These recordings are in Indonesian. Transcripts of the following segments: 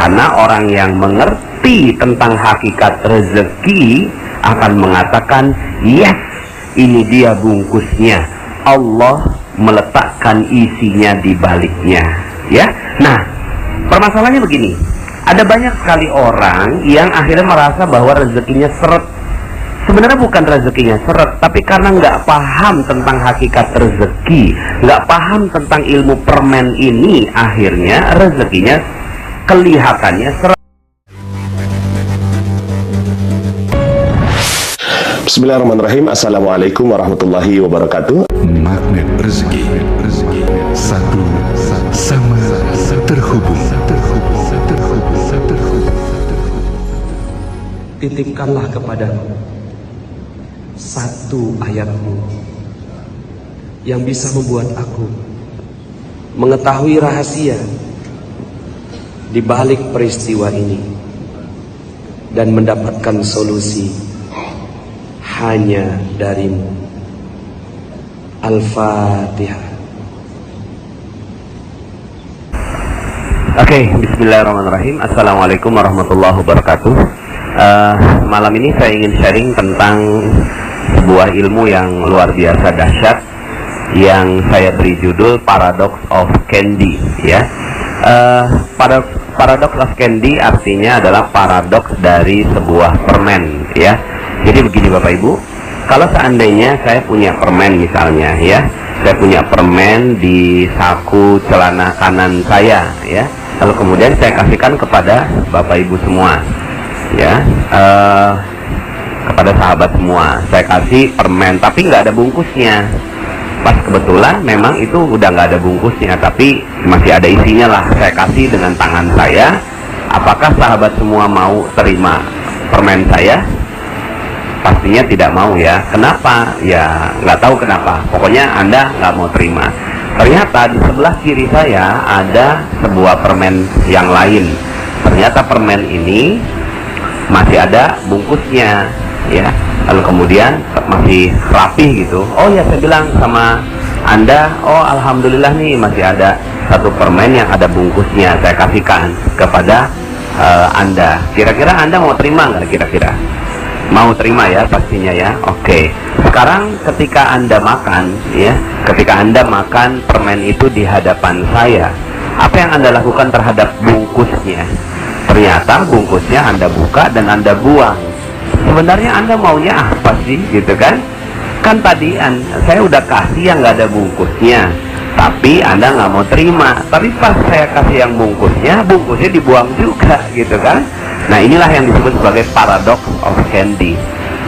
Karena orang yang mengerti tentang hakikat rezeki akan mengatakan, yes, ini dia bungkusnya. Allah meletakkan isinya di baliknya, ya. Nah, permasalahannya begini. Ada banyak sekali orang yang akhirnya merasa bahwa rezekinya seret. Sebenarnya bukan rezekinya seret, tapi karena nggak paham tentang hakikat rezeki, nggak paham tentang ilmu permen ini, akhirnya rezekinya kelihatannya seret. Bismillahirrahmanirrahim. Assalamualaikum warahmatullahi wabarakatuh. Magnet rezeki, satu sama terhubung. Titipkanlah kepadaku satu ayatmu yang bisa membuat aku mengetahui rahasia di balik peristiwa ini dan mendapatkan solusi hanya darimu. Al-Fatihah. Oke, bismillahirrahmanirrahim. Assalamualaikum warahmatullahi wabarakatuh. Malam ini saya ingin sharing tentang sebuah ilmu yang luar biasa dahsyat yang saya beri judul Paradox of Candy, ya. Paradox of Candy artinya adalah paradoks dari sebuah permen, ya. Jadi begini Bapak Ibu, kalau seandainya saya punya permen misalnya, ya, saya punya permen di saku celana kanan saya, ya, lalu kemudian saya kasihkan kepada Bapak Ibu semua, ya, kepada sahabat semua, saya kasih permen tapi nggak ada bungkusnya. Pas kebetulan memang itu udah nggak ada bungkusnya, tapi masih ada isinya lah. Saya kasih dengan tangan saya. Apakah sahabat semua mau terima permen saya? Pastinya tidak mau, ya. Kenapa? Ya nggak tahu kenapa. Pokoknya Anda nggak mau terima. Ternyata di sebelah kiri saya ada sebuah permen yang lain. Ternyata permen ini masih ada bungkusnya, ya. Lalu kemudian masih rapi gitu. Oh ya, saya bilang sama Anda, oh alhamdulillah nih masih ada satu permen yang ada bungkusnya. Saya kasihkan kepada Anda. Kira-kira Anda mau terima nggak kira-kira? Mau terima ya pastinya ya. Oke. Sekarang ketika Anda makan, ya, ketika Anda makan permen itu di hadapan saya, apa yang Anda lakukan terhadap bungkusnya? Ternyata bungkusnya Anda buka dan Anda buang. Sebenarnya Anda maunya apa sih, gitu kan? Kan tadi saya udah kasih yang nggak ada bungkusnya, tapi Anda nggak mau terima. Tapi pas saya kasih yang bungkusnya dibuang juga, gitu kan? Nah, inilah yang disebut sebagai paradox of candy,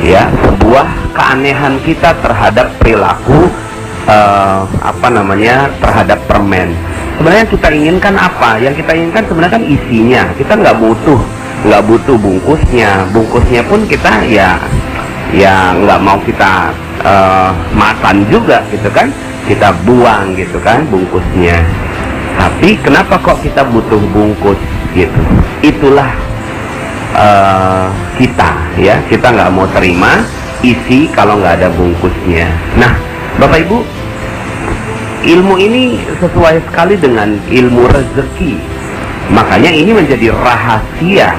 ya, sebuah keanehan kita terhadap perilaku terhadap permen. Sebenarnya yang kita inginkan apa? Yang kita inginkan sebenarnya kan isinya. Kita nggak butuh bungkusnya. Bungkusnya pun kita ya nggak mau kita makan juga, gitu kan? Kita buang, gitu kan, bungkusnya. Tapi kenapa kok kita butuh bungkus, gitu? Itulah kita, ya, kita nggak mau terima isi kalau nggak ada bungkusnya. Nah, Bapak Ibu, ilmu ini sesuai sekali dengan ilmu rezeki. Makanya ini menjadi rahasia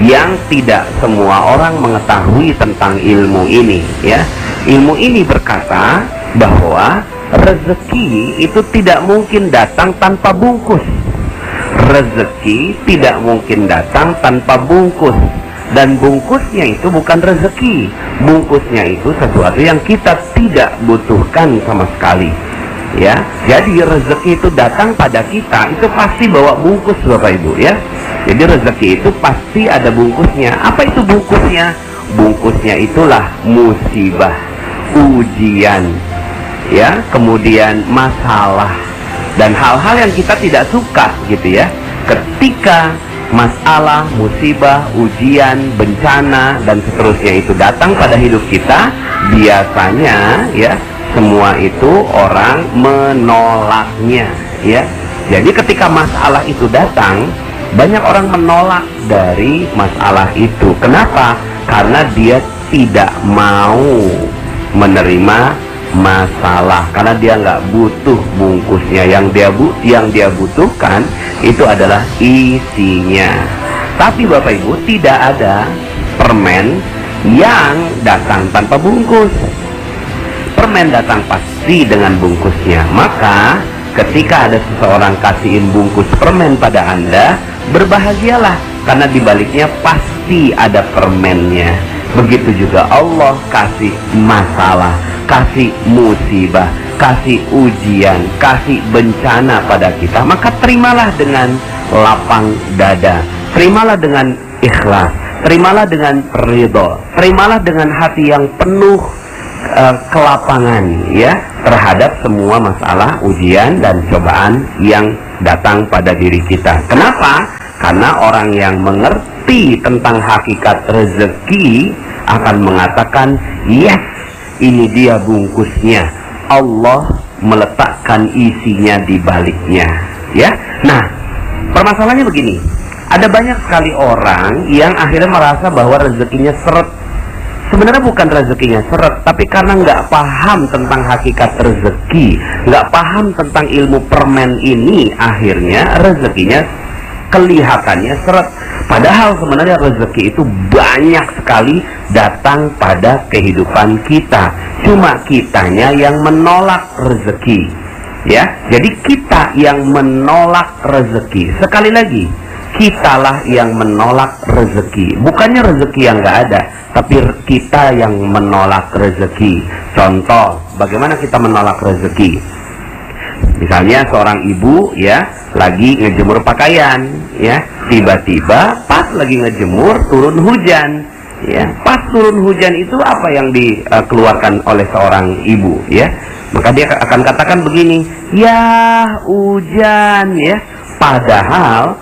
yang tidak semua orang mengetahui tentang ilmu ini, ya. Ilmu ini berkata bahwa rezeki itu tidak mungkin datang tanpa bungkus. Rezeki tidak mungkin datang tanpa bungkus. Dan bungkusnya itu bukan rezeki. Bungkusnya itu sesuatu yang kita tidak butuhkan sama sekali, ya. Jadi rezeki itu datang pada kita, itu pasti bawa bungkus Bapak Ibu, ya. Jadi rezeki itu pasti ada bungkusnya. Apa itu bungkusnya? Bungkusnya itulah musibah, ujian, ya, kemudian masalah dan hal-hal yang kita tidak suka, gitu ya. Ketika masalah, musibah, ujian, bencana dan seterusnya itu datang pada hidup kita, biasanya, ya, semua itu orang menolaknya, ya. Jadi ketika masalah itu datang, banyak orang menolak dari masalah itu. Kenapa? Karena dia tidak mau menerima masalah, karena dia nggak butuh bungkusnya. Yang dia butuhkan itu adalah isinya. Tapi Bapak Ibu, tidak ada permen yang datang tanpa bungkus. Permen datang pasti dengan bungkusnya. Maka ketika ada seseorang kasihin bungkus permen pada Anda, berbahagialah, karena dibaliknya pasti ada permennya. Begitu juga Allah kasih masalah, kasih musibah, kasih ujian, kasih bencana pada kita, maka terimalah dengan lapang dada, terimalah dengan ikhlas, terimalah dengan ridho, terimalah dengan hati yang penuh kelapangan ya terhadap semua masalah, ujian dan cobaan yang datang pada diri kita. Kenapa? Karena orang yang mengerti tentang hakikat rezeki akan mengatakan, yes, ini dia bungkusnya, Allah meletakkan isinya di baliknya ya. Nah, permasalahannya begini, ada banyak sekali orang yang akhirnya merasa bahwa rezekinya seret. Sebenarnya bukan rezekinya seret, tapi karena nggak paham tentang hakikat rezeki, nggak paham tentang ilmu permen ini, akhirnya rezekinya kelihatannya seret. Padahal sebenarnya rezeki itu banyak sekali datang pada kehidupan kita. Cuma kitanya yang menolak rezeki ya. Jadi kita yang menolak rezeki. Sekali lagi, kitalah yang menolak rezeki. Bukannya rezeki yang nggak ada, tapi kita yang menolak rezeki. Contoh, bagaimana kita menolak rezeki? Misalnya seorang ibu ya lagi ngejemur pakaian ya, tiba-tiba pas lagi ngejemur turun hujan ya. Pas turun hujan itu apa yang dikeluarkan oleh seorang ibu ya? Maka dia akan katakan begini, ya hujan ya. Padahal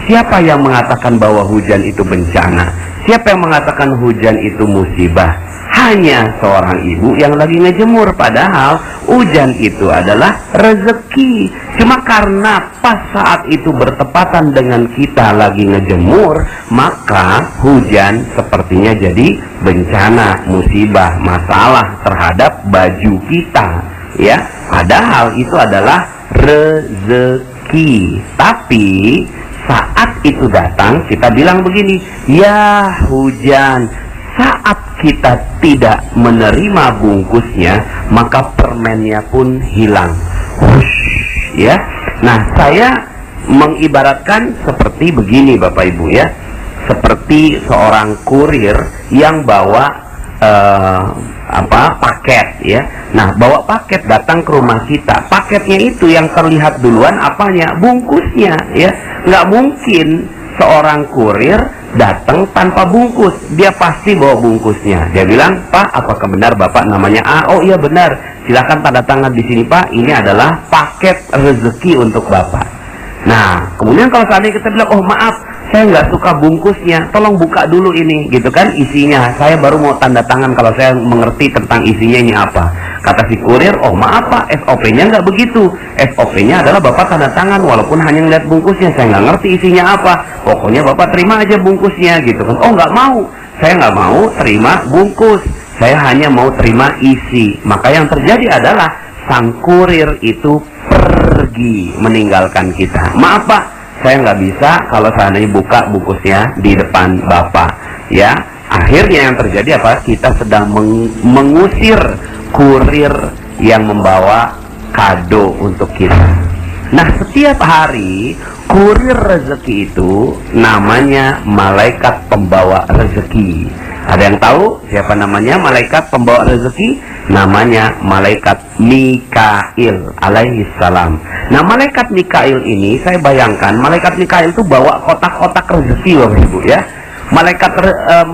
siapa yang mengatakan bahwa hujan itu bencana? Siapa yang mengatakan hujan itu musibah? Hanya seorang ibu yang lagi ngejemur. Padahal hujan itu adalah rezeki. Cuma karena pas saat itu bertepatan dengan kita lagi ngejemur, maka hujan sepertinya jadi bencana, musibah, masalah terhadap baju kita ya. Padahal itu adalah rezeki. Tapi saat itu datang, kita bilang begini, ya hujan. Saat kita tidak menerima bungkusnya, maka permennya pun hilang. Hush, ya. Nah, saya mengibaratkan seperti begini Bapak Ibu ya. Seperti seorang kurir yang bawa paket ya. Nah, bawa paket datang ke rumah kita. Paketnya itu yang terlihat duluan apanya? Bungkusnya ya. Nggak mungkin seorang kurir datang tanpa bungkus. Dia pasti bawa bungkusnya. Dia bilang, Pak, apakah benar Bapak namanya A? Oh iya benar. Silakan tanda tangan di sini Pak. Ini adalah paket rezeki untuk Bapak. Nah, kemudian kalau seandainya kita bilang, oh maaf, saya nggak suka bungkusnya, tolong buka dulu ini, gitu kan, isinya. Saya baru mau tanda tangan kalau saya mengerti tentang isinya ini apa. Kata si kurir, oh maaf Pak, SOP-nya nggak begitu. SOP-nya adalah Bapak tanda tangan walaupun hanya ngeliat bungkusnya. Saya nggak ngerti isinya apa. Pokoknya Bapak terima aja bungkusnya, gitu kan. Oh nggak mau, saya nggak mau terima bungkus. Saya hanya mau terima isi. Maka yang terjadi adalah sang kurir itu pergi meninggalkan kita. Maaf Pak, saya nggak bisa kalau seandainya buka bungkusnya di depan Bapak ya. Akhirnya yang terjadi apa? Kita sedang mengusir kurir yang membawa kado untuk kita. Nah, setiap hari kurir rezeki itu namanya malaikat pembawa rezeki. Ada yang tahu siapa namanya malaikat pembawa rezeki? Namanya malaikat Mikail alaihi salam. Nah, malaikat Mikail ini saya bayangkan malaikat Mikail itu bawa kotak-kotak rezeki loh Ibu ya. Malaikat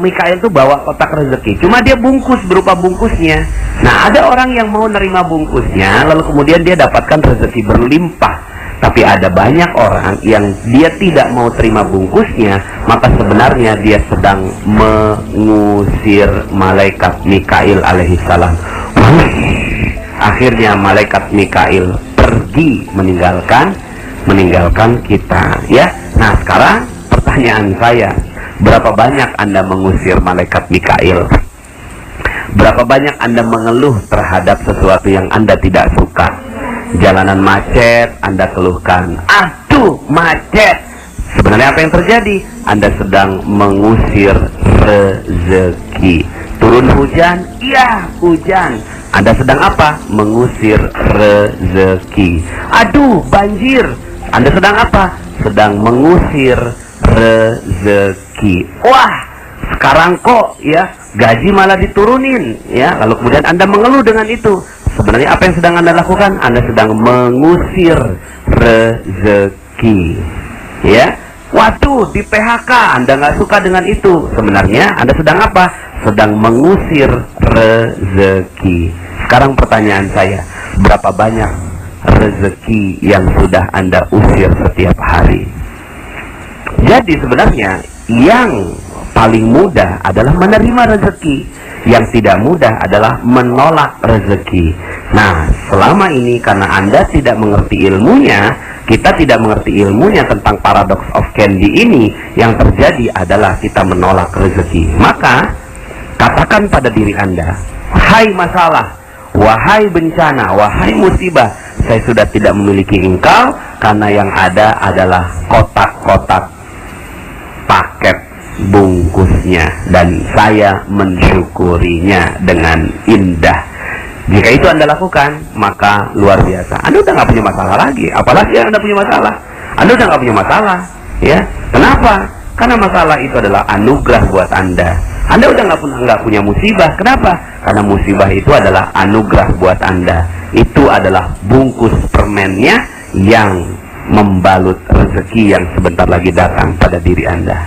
Mikail itu bawa kotak rezeki. Cuma dia bungkus berupa bungkusnya. Nah, ada orang yang mau nerima bungkusnya lalu kemudian dia dapatkan rezeki berlimpah. Tapi ada banyak orang yang dia tidak mau terima bungkusnya, maka sebenarnya dia sedang mengusir malaikat Mikail alaihi salam. Akhirnya malaikat Mikail pergi meninggalkan kita ya. Nah, sekarang pertanyaan saya, berapa banyak Anda mengusir malaikat Mikail? Berapa banyak Anda mengeluh terhadap sesuatu yang Anda tidak suka? Jalanan macet, Anda keluhkan, aduh macet, Sebenarnya apa yang terjadi? Anda sedang mengusir rezeki. Turun hujan? Iya, hujan. Anda sedang apa? Mengusir rezeki. Aduh, banjir. Anda sedang apa? Sedang mengusir rezeki. Wah, sekarang kok ya gaji malah diturunin ya. Lalu kemudian Anda mengeluh dengan itu. Sebenarnya apa yang sedang Anda lakukan? Anda sedang mengusir rezeki. Ya. Waduh, di PHK Anda nggak suka dengan itu. Sebenarnya Anda sedang apa? Sedang mengusir rezeki. Sekarang pertanyaan saya, berapa banyak rezeki yang sudah Anda usir setiap hari? Jadi sebenarnya yang paling mudah adalah menerima rezeki. Yang tidak mudah adalah menolak rezeki. Nah, selama ini karena Anda tidak mengerti ilmunya, kita tidak mengerti ilmunya tentang paradox of candy ini, yang terjadi adalah kita menolak rezeki. Maka, katakan pada diri Anda, hai masalah, wahai bencana, wahai musibah, saya sudah tidak memiliki engkau, karena yang ada adalah kotak-kotak paket bungkusnya, dan saya mensyukurinya dengan indah. Jika itu Anda lakukan, maka luar biasa. Anda udah nggak punya masalah lagi. Apalagi Anda punya masalah. Anda udah nggak punya masalah. Ya, kenapa? Karena masalah itu adalah anugerah buat Anda. Anda udah nggak punya musibah. Kenapa? Karena musibah itu adalah anugerah buat Anda. Itu adalah bungkus permennya yang membalut rezeki yang sebentar lagi datang pada diri Anda.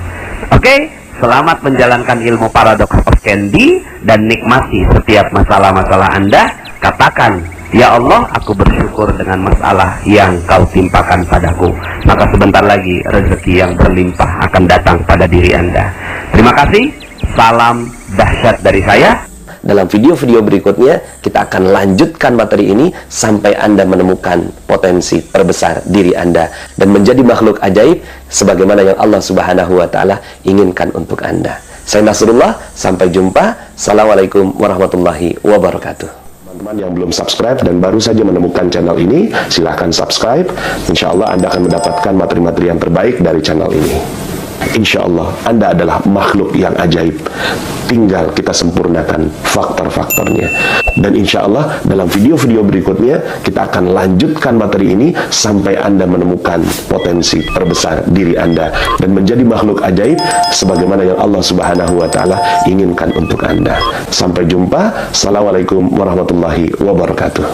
Oke? Selamat menjalankan ilmu paradox of candy dan nikmati setiap masalah-masalah Anda. Katakan, ya Allah, aku bersyukur dengan masalah yang kau timpakan padaku. Maka sebentar lagi rezeki yang berlimpah akan datang pada diri Anda. Terima kasih. Salam dahsyat dari saya. Dalam video-video berikutnya, kita akan lanjutkan materi ini sampai Anda menemukan potensi terbesar diri Anda dan menjadi makhluk ajaib sebagaimana yang Allah Subhanahu wa Ta'ala inginkan untuk Anda. Saya Nasrullah, sampai jumpa. Assalamualaikum warahmatullahi wabarakatuh. Teman-teman yang belum subscribe dan baru saja menemukan channel ini, silahkan subscribe. Insya Allah Anda akan mendapatkan materi-materi yang terbaik dari channel ini. Insya Allah Anda adalah makhluk yang ajaib. Tinggal kita sempurnakan faktor-faktornya. Dan insya Allah dalam video-video berikutnya kita akan lanjutkan materi ini sampai Anda menemukan potensi terbesar diri Anda dan menjadi makhluk ajaib sebagaimana yang Allah Subhanahu wa Ta'ala inginkan untuk Anda. Sampai jumpa. Assalamualaikum warahmatullahi wabarakatuh.